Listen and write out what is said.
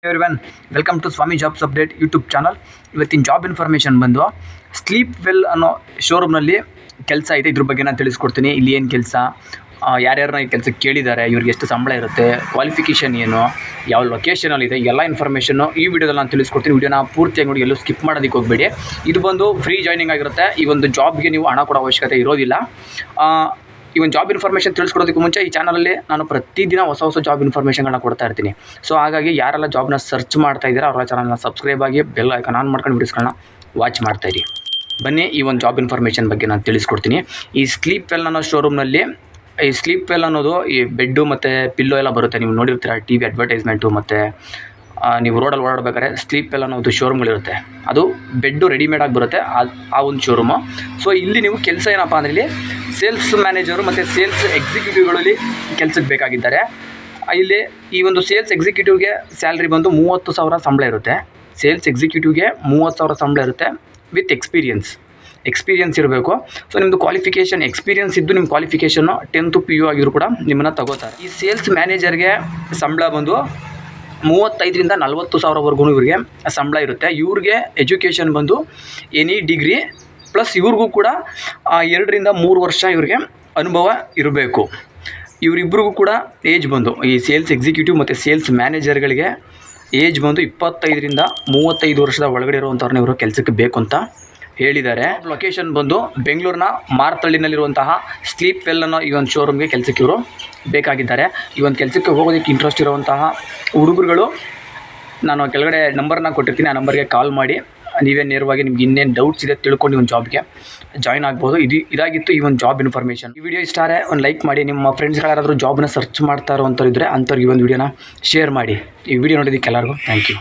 Everyone welcome to Swami jobs update YouTube channel. ಇವತ್ತಿನ job information ಬಂದು sleep well ಅನ್ನೋ ಶೋರೂಮ್ನಲ್ಲಿ ಕೆಲಸ ಇದೆ. ಇದ್ರ ಬಗ್ಗೆ ನಾನು ತಿಳಿಸ್ಕೊಡ್ತೀನಿ. ಇಲ್ಲಿ ಏನು ಕೆಲಸ, ಯಾರ್ಯಾರನ್ನ ಈ ಕೆಲಸಕ್ಕೆ ಕೇಳಿದ್ದಾರೆ, ಇವ್ರಿಗೆ ಎಷ್ಟು ಸಂಬಳ ಇರುತ್ತೆ, ಕ್ವಾಲಿಫಿಕೇಷನ್ ಏನು, ಯಾವ ಲೊಕೇಶನಲ್ಲಿದೆ, ಎಲ್ಲ ಇನ್ಫಾರ್ಮೇಷನ್ನು ಈ ವಿಡಿಯೋದಲ್ಲಿ ನಾನು ತಿಳಿಸ್ಕೊಡ್ತೀನಿ. ವಿಡಿಯೋನ ಪೂರ್ತಿಯಾಗಿ ನೋಡಿ, ಎಲ್ಲೂ ಸ್ಕಿಪ್ ಮಾಡೋದಕ್ಕೆ ಹೋಗಬೇಡಿ. ಇದು ಬಂದು ಫ್ರೀ ಜಾಯ್ನಿಂಗ್ ಆಗಿರುತ್ತೆ. ಈ ಒಂದು ಜಾಬ್ಗೆ ನೀವು ಹಣ ಕೊಡೋ ಅವಶ್ಯಕತೆ ಇರೋದಿಲ್ಲ. ಈ ಒಂದು ಜಾಬ್ ಇನ್ಫಾರ್ಮೇಷನ್ ತಿಳಿಸ್ಕೊಡೋದಕ್ಕೆ ಮುಂಚೆ ಈ ಚಾನಲಲ್ಲಿ ನಾನು ಪ್ರತಿದಿನ ಹೊಸ ಜಾಬ್ ಇನ್ಫಾರ್ಮೇಷನ್ಗಳನ್ನ ಕೊಡ್ತಾ ಇರ್ತೀನಿ. ಸೊ ಹಾಗಾಗಿ ಯಾರೆಲ್ಲ ಜಾಬ್ನ ಸರ್ಚ್ ಮಾಡ್ತಾ ಇದ್ದೀರಾ ಅವರ ಚಾನಲ್ನ ಸಬ್ಸ್ಕ್ರೈಬ್ ಆಗಿ ಬೆಲ್ ಐಕಾನ್ ಆನ್ ಮಾಡ್ಕೊಂಡು ವೀಡಿಯೋಸ್ಗಳನ್ನ ವಾಚ್ ಮಾಡ್ತಾಯಿರಿ. ಬನ್ನಿ ಈ ಒಂದು ಜಾಬ್ ಇನ್ಫಾರ್ಮೇಷನ್ ಬಗ್ಗೆ ನಾನು ತಿಳಿಸ್ಕೊಡ್ತೀನಿ. ಈ ಸ್ಲೀಪ್ ವೆಲ್ ಅನ್ನೋ ಶೋರೂಮ್ನಲ್ಲಿ ಈ ಸ್ಲೀಪ್ ವೆಲ್ ಅನ್ನೋದು ಈ ಬೆಡ್ಡು ಮತ್ತು ಪಿಲ್ಲೋ ಎಲ್ಲ ಬರುತ್ತೆ. ನೀವು ನೋಡಿರ್ತೀರ ಟಿ ವಿ ಅಡ್ವರ್ಟೈಸ್ಮೆಂಟು, ಮತ್ತು ನೀವು ರೋಡಲ್ಲಿ ಓಡಾಡಬೇಕಾದ್ರೆ ಸ್ಲೀಪ್ ವೆಲ್ ಅನ್ನೋದು ಶೋರೂಮ್ಗಳಿರುತ್ತೆ. ಅದು ಬೆಡ್ಡು ರೆಡಿಮೇಡಾಗಿ ಬರುತ್ತೆ, ಆ ಒಂದು ಶೋರೂಮು. ಸೊ ಇಲ್ಲಿ ನೀವು ಕೆಲಸ ಏನಪ್ಪ ಅಂದರೆ ಇಲ್ಲಿ ಸೇಲ್ಸ್ ಮ್ಯಾನೇಜರು ಮತ್ತು ಸೇಲ್ಸ್ ಎಕ್ಸಿಕ್ಯೂಟಿವ್ಗಳಲ್ಲಿ ಕೆಲಸಕ್ಕೆ ಬೇಕಾಗಿದ್ದಾರೆ. ಇಲ್ಲಿ ಈ ಒಂದು ಸೇಲ್ಸ್ ಎಕ್ಸಿಕ್ಯೂಟಿವ್ಗೆ ಸ್ಯಾಲ್ರಿ ಬಂದು 30,000 ಸಂಬಳ ಇರುತ್ತೆ. ಸೇಲ್ಸ್ ಎಕ್ಸಿಕ್ಯೂಟಿವ್ಗೆ 30,000 ಸಂಬಳ ಇರುತ್ತೆ ವಿತ್ ಎಕ್ಸ್ಪೀರಿಯನ್ಸ್ ಇರಬೇಕು. ಸೊ ನಿಮ್ಮದು ಕ್ವಾಲಿಫಿಕೇಷನ್ ಎಕ್ಸ್ಪೀರಿಯನ್ಸ್ ಇದ್ದು ನಿಮ್ಮ ಕ್ವಾಲಿಫಿಕೇಷನ್ನು 10th PU ಆಗಿದ್ರು ಕೂಡ ನಿಮ್ಮನ್ನು ತಗೋತಾರೆ. ಈ ಸೇಲ್ಸ್ ಮ್ಯಾನೇಜರ್ಗೆ ಸಂಬಳ ಬಂದು 35,000ರಿಂದ 40,000ವರೆಗೂ ಇವರಿಗೆ ಸಂಬಳ ಇರುತ್ತೆ. ಇವ್ರಿಗೆ ಎಜುಕೇಷನ್ ಬಂದು ಎನಿ ಡಿಗ್ರಿ ಪ್ಲಸ್ ಇವ್ರಿಗೂ ಕೂಡ 2ರಿಂದ 3 ವರ್ಷ ಇವ್ರಿಗೆ ಅನುಭವ ಇರಬೇಕು. ಇವರಿಬ್ಬರಿಗೂ ಕೂಡ ಏಜ್ ಬಂದು ಈ ಸೇಲ್ಸ್ ಎಕ್ಸಿಕ್ಯೂಟಿವ್ ಮತ್ತು ಸೇಲ್ಸ್ ಮ್ಯಾನೇಜರ್ಗಳಿಗೆ ಏಜ್ ಬಂದು 25ರಿಂದ 35 ವರ್ಷದ ಒಳಗಡೆ ಇರುವಂಥವ್ರನ್ನ ಇವರು ಕೆಲಸಕ್ಕೆ ಬೇಕು ಅಂತ ಹೇಳಿದ್ದಾರೆ. ಲೊಕೇಶನ್ ಬಂದು ಬೆಂಗಳೂರಿನ ಮಾರ್ತಳ್ಳಿನಲ್ಲಿರುವಂತಹ ಸ್ಲೀಪ್ ವೆಲ್ ಅನ್ನೋ ಈ ಒಂದು ಶೋರೂಮ್ಗೆ ಕೆಲಸಕ್ಕೆ ಇವರು ಬೇಕಾಗಿದ್ದಾರೆ. ಈ ಒಂದು ಕೆಲಸಕ್ಕೆ ಹೋಗೋದಕ್ಕೆ ಇಂಟ್ರೆಸ್ಟ್ ಇರುವಂತಹ ಹುಡುಗರುಗಳು ನಾನು ಕೆಳಗಡೆ ನಂಬರ್ನ ಕೊಟ್ಟಿರ್ತೀನಿ. ಆ ನಂಬರ್ಗೆ ಕಾಲ್ ಮಾಡಿ ನೀವೇ ನೇರವಾಗಿ ನಿಮ್ಗೆ ಇನ್ನೇನು ಡೌಟ್ಸ್ ಇದೆ ತಿಳ್ಕೊಂಡು ಈ ಒಂದು ಜಾಬ್ಗೆ ಜಾಯ್ನ್ ಆಗ್ಬೋದು. ಇದಾಗಿತ್ತು ಈ ಒಂದು ಜಾಬ್ ಇನ್ಫಾರ್ಮೇಷನ್. ಈ ವಿಡಿಯೋ ಇಷ್ಟ ಆದರೆ ಒಂದು ಲೈಕ್ ಮಾಡಿ. ನಿಮ್ಮ ಫ್ರೆಂಡ್ಸ್ಗಳು ಯಾರಾದರೂ ಜಾಬ್ನ ಸರ್ಚ್ ಮಾಡ್ತಾ ಇರೋವಂಥವ್ರು ಇದ್ದರೆ ಅಂಥವ್ರಿಗೆ ಈ ಒಂದು ವಿಡಿಯೋನ ಶೇರ್ ಮಾಡಿ. ಈ ವಿಡಿಯೋ ನೋಡಿದ್ದಕ್ಕೆ ಎಲ್ಲರಿಗೂ ಥ್ಯಾಂಕ್ ಯು.